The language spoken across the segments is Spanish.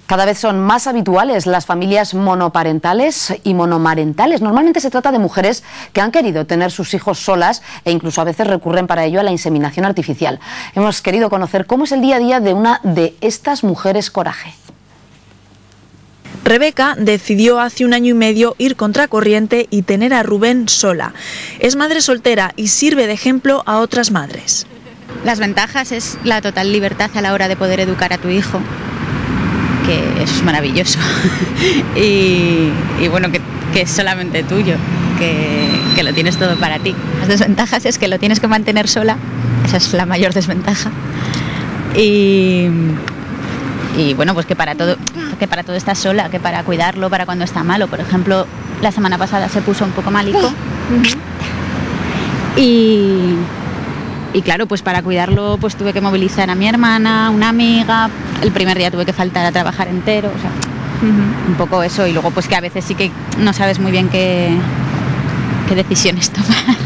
Cada vez son más habituales las familias monoparentales y monomarentales. Normalmente se trata de mujeres que han querido tener sus hijos solas e incluso a veces recurren para ello a la inseminación artificial. Hemos querido conocer cómo es el día a día de una de estas mujeres coraje. Rebeca decidió hace 1 año y medio ir contracorriente y tener a Rubén sola. Es madre soltera y sirve de ejemplo a otras madres. Las ventajas es la total libertad a la hora de poder educar a tu hijo, que eso es maravilloso. y bueno, que es solamente tuyo, que lo tienes todo para ti. Las desventajas es que lo tienes que mantener sola, esa es la mayor desventaja. Y bueno, pues que para todo estás sola, que para cuidarlo, para cuando está malo. Por ejemplo, la semana pasada se puso un poco malito. Y claro, pues para cuidarlo pues tuve que movilizar a mi hermana, una amiga. El primer día tuve que faltar a trabajar entero, o sea, un poco eso. Y luego pues que a veces sí que no sabes muy bien qué decisiones tomar.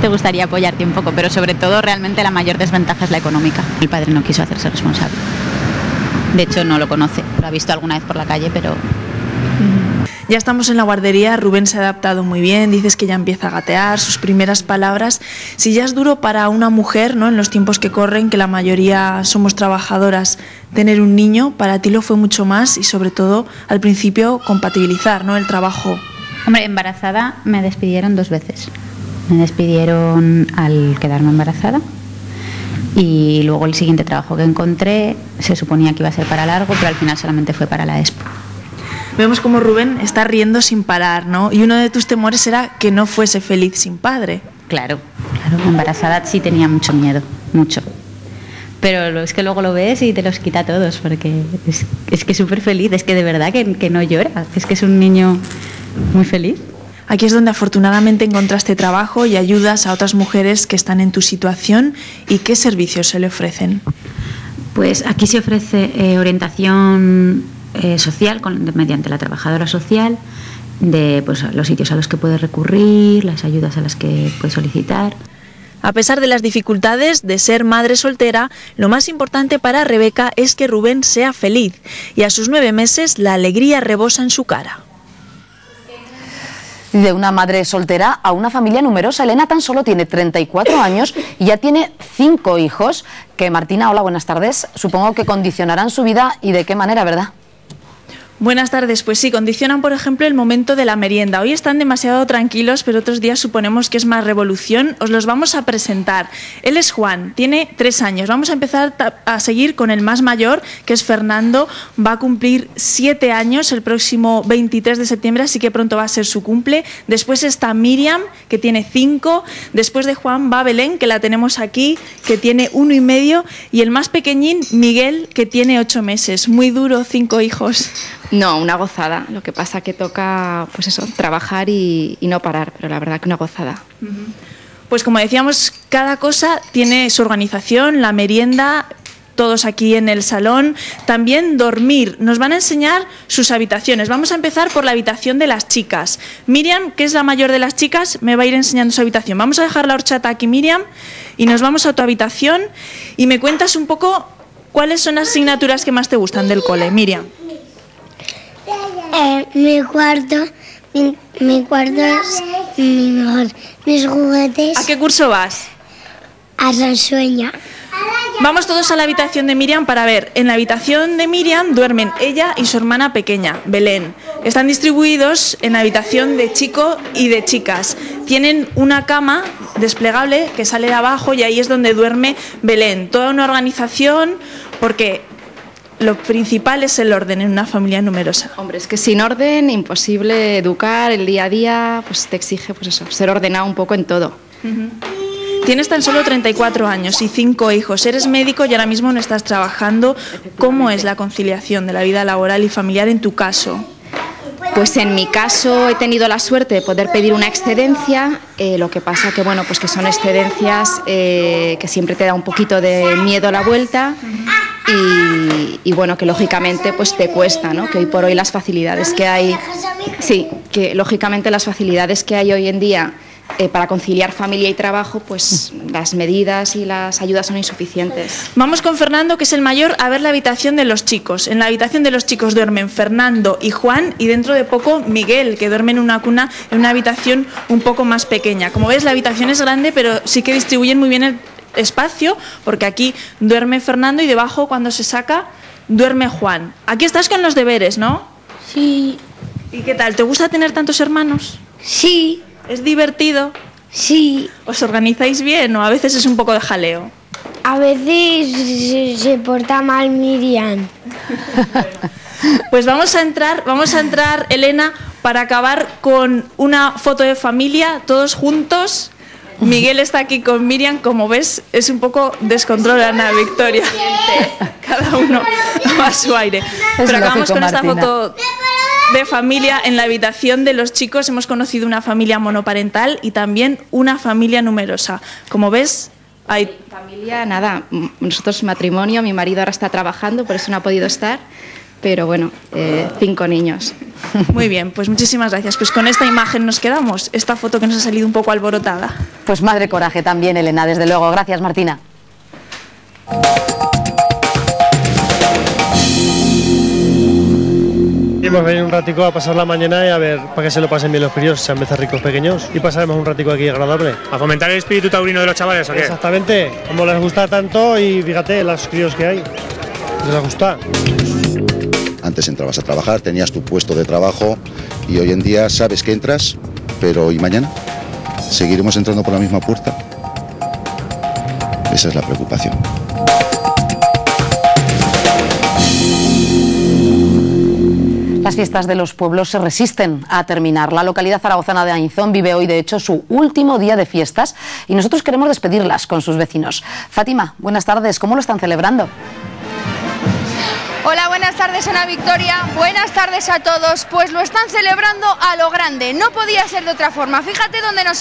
Te gustaría apoyarte un poco, pero sobre todo realmente la mayor desventaja es la económica. El padre no quiso hacerse responsable. De hecho no lo conoce, lo ha visto alguna vez por la calle, pero... Ya estamos en la guardería, Rubén se ha adaptado muy bien, dices que ya empieza a gatear, sus primeras palabras. Si ya es duro para una mujer, ¿no?, en los tiempos que corren, que la mayoría somos trabajadoras, tener un niño, para ti lo fue mucho más y sobre todo al principio compatibilizar, ¿no?, el trabajo. Hombre, embarazada me despidieron 2 veces. Me despidieron al quedarme embarazada y luego el siguiente trabajo que encontré se suponía que iba a ser para largo, pero al final solamente fue para la Expo. Vemos como Rubén está riendo sin parar, ¿no? Y uno de tus temores era que no fuese feliz sin padre. Claro, embarazada sí tenía mucho miedo, mucho. Pero es que luego lo ves y te los quita a todos, porque es que es súper feliz, es que de verdad que no llora, es que es un niño muy feliz. Aquí es donde afortunadamente encontraste trabajo y ayudas a otras mujeres que están en tu situación. ¿Y qué servicios se le ofrecen? Pues aquí se ofrece orientación social mediante la trabajadora social, de pues, los sitios a los que puedes recurrir, las ayudas a las que puedes solicitar. A pesar de las dificultades de ser madre soltera, lo más importante para Rebeca es que Rubén sea feliz y a sus 9 meses la alegría rebosa en su cara. De una madre soltera a una familia numerosa. Elena tan solo tiene 34 años y ya tiene 5 hijos que, Martina, hola, buenas tardes, supongo que condicionarán su vida y de qué manera, ¿verdad? Buenas tardes, pues sí, condicionan por ejemplo el momento de la merienda. Hoy están demasiado tranquilos, pero otros días suponemos que es más revolución. Os los vamos a presentar. Él es Juan, tiene 3 años. Vamos a empezar a seguir con el más mayor, que es Fernando. Va a cumplir 7 años el próximo 23 de septiembre, así que pronto va a ser su cumple. Después está Miriam, que tiene 5. Después de Juan va Belén, que la tenemos aquí, que tiene 1 y medio. Y el más pequeñín, Miguel, que tiene 8 meses. Muy duro, 5 hijos. No, una gozada. Lo que pasa que toca, pues eso, trabajar y no parar, pero la verdad que una gozada. Pues como decíamos, cada cosa tiene su organización, la merienda, todos aquí en el salón, también dormir. Nos van a enseñar sus habitaciones. Vamos a empezar por la habitación de las chicas. Miriam, que es la mayor de las chicas, me va a ir enseñando su habitación. Vamos a dejar la horchata aquí, Miriam, y nos vamos a tu habitación y me cuentas un poco cuáles son las asignaturas que más te gustan del cole, Miriam. Mi cuarto es mi mejor. Mis juguetes. ¿A qué curso vas? A Sansueña. Vamos todos a la habitación de Miriam para ver. En la habitación de Miriam duermen ella y su hermana pequeña, Belén. Están distribuidos en la habitación de chico y de chicas. Tienen una cama desplegable que sale de abajo y ahí es donde duerme Belén. Toda una organización, porque lo principal es el orden en una familia numerosa. Hombre, es que sin orden, imposible educar, el día a día, pues te exige, pues eso, ser ordenado un poco en todo. Tienes tan solo 34 años y 5 hijos, eres médico y ahora mismo no estás trabajando. ¿Cómo es la conciliación de la vida laboral y familiar en tu caso? Pues en mi caso he tenido la suerte de poder pedir una excedencia, lo que pasa que bueno, pues que son excedencias que siempre te da un poquito de miedo a la vuelta y bueno, que lógicamente pues te cuesta, ¿no? Que hoy por hoy las facilidades que hay, sí, que lógicamente las facilidades que hay hoy en día para conciliar familia y trabajo, pues las medidas y las ayudas son insuficientes. Vamos con Fernando, que es el mayor, a ver la habitación de los chicos. En la habitación de los chicos duermen Fernando y Juan, y dentro de poco Miguel, que duerme en una cuna, en una habitación un poco más pequeña. Como ves, la habitación es grande, pero sí que distribuyen muy bien el espacio, porque aquí duerme Fernando y debajo, cuando se saca, duerme Juan. Aquí estás con los deberes, ¿no? Sí. ¿Y qué tal? ¿Te gusta tener tantos hermanos? Sí. ¿Es divertido? Sí. ¿Os organizáis bien o a veces es un poco de jaleo? A veces se porta mal Miriam. Pues vamos a entrar, Elena, para acabar con una foto de familia, todos juntos. Miguel está aquí con Miriam, como ves, es un poco descontrol, Ana Victoria. Cada uno a su aire. Pero acabamos con esta foto de familia en la habitación de los chicos. Hemos conocido una familia monoparental y también una familia numerosa. Como ves, hay... Familia, nada, nosotros matrimonio, mi marido ahora está trabajando, por eso no ha podido estar, pero bueno, 5 niños. Muy bien, pues muchísimas gracias. Pues con esta imagen nos quedamos, esta foto que nos ha salido un poco alborotada. Pues madre coraje también, Elena, desde luego. Gracias, Martina. Hemos venido un ratico a pasar la mañana y a ver para que se lo pasen bien los críos, sean becerricos pequeños, y pasaremos un ratico aquí agradable. ¿A fomentar el espíritu taurino de los chavales o qué? Exactamente, como les gusta tanto y fíjate los críos que hay, les gusta. Antes entrabas a trabajar, tenías tu puesto de trabajo y hoy en día sabes que entras, pero ¿y mañana? ¿Seguiremos entrando por la misma puerta? Esa es la preocupación. Las fiestas de los pueblos se resisten a terminar. La localidad zaragozana de Ainzón vive hoy, de hecho, su último día de fiestas y nosotros queremos despedirlas con sus vecinos. Fátima, buenas tardes. ¿Cómo lo están celebrando? Hola, buenas tardes, Ana Victoria. Buenas tardes a todos. Pues lo están celebrando a lo grande. No podía ser de otra forma. Fíjate dónde nos encontramos.